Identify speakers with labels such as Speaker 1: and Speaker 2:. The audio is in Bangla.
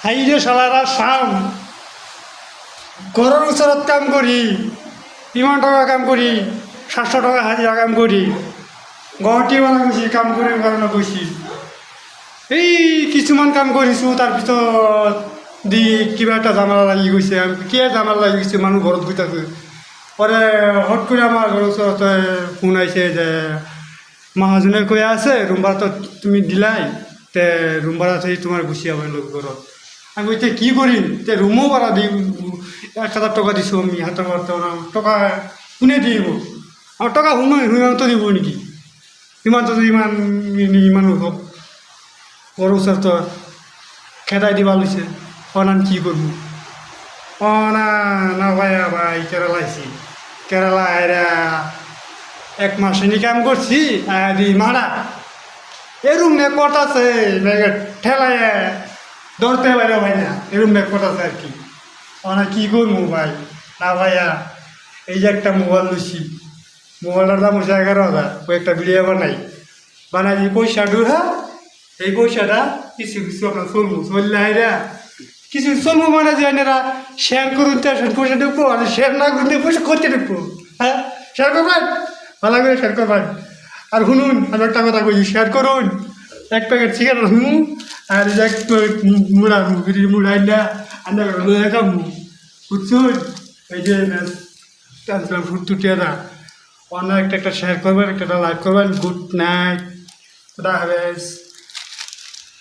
Speaker 1: হাই রে শালারা শাম ঘরের ওচৰত কাম কৰি ইমান টকা কাম কৰি 700 টাকা হাজিৰা কাম কৰি গুৱাহাটী মানে গৈছি কাম কৰিবৰ কাৰণে গৈছি এই কিছুমান কাম কৰিছোঁ তাৰপিছত দি কিবা এটা জামেলা লাগি গৈছে কি জামেলা লাগি গৈছে মানুহ ঘৰত গৈ থাকে পরে হট করে আমার ঘর ওচৰতে ফোন আইছে যে মহাজনে কৈ আছে রুম ভাড়া তো তুমি দিলাই তে রুম ভাড়া থেকে তোমার গুছি আমার লোক ঘরত আমি বলতে কী করি তে রুমও ভাড়া দিই 1000 টাকা দিছোঁ আমি হাতের ঘরতে টাকা কোনে দিব আমার টাকা হুমায়তো দিব নাকি ইমান তো ইমান ইমান হওক ঘর ওচৰত খেদাই দিবা লৈছে অনান কি করবো না না ভাইয়া ভাই কেরালা আইসি কেরালা আয়রা 1 মাস এনে কাম করছি দি মারা এরম নেকট আছে ঠেলায় ধরতে পারে ভাই না এরম নেকট আছে আর কি অনা কি করবো ভাই না ভাইয়া এই যে একটা মোবাইল লুছি মোবাইলটার দাম হচ্ছে 11,000 ওই একটা ভিডিও বানাই যে পয়সা ডুরা এই পয়সাটা কিছু কিছু আপনার চলবো চললে আয়রা কিছু চলবো মানে যে এনারা শেয়ার করুন পয়সা ঢুকবো আর শেয়ার না করুন পয়সা করতে ঢুকবো হ্যাঁ শেয়ার করবেন ভালো করে শেয়ার করবেন আর শুনুন আমি একটা কথা বলছি শেয়ার করুন 1 প্যাকেট সিগারেট হুম আর এক মুড়া বিড়ি মুড়াই না আন্ডা খাবো বুঝছুন এই যে টানছিলাম ফুটুটিয়ারা অন্য একটা শেয়ার করবেন একটা লাইক করবেন গুড নাইট খুদা হাফেজ।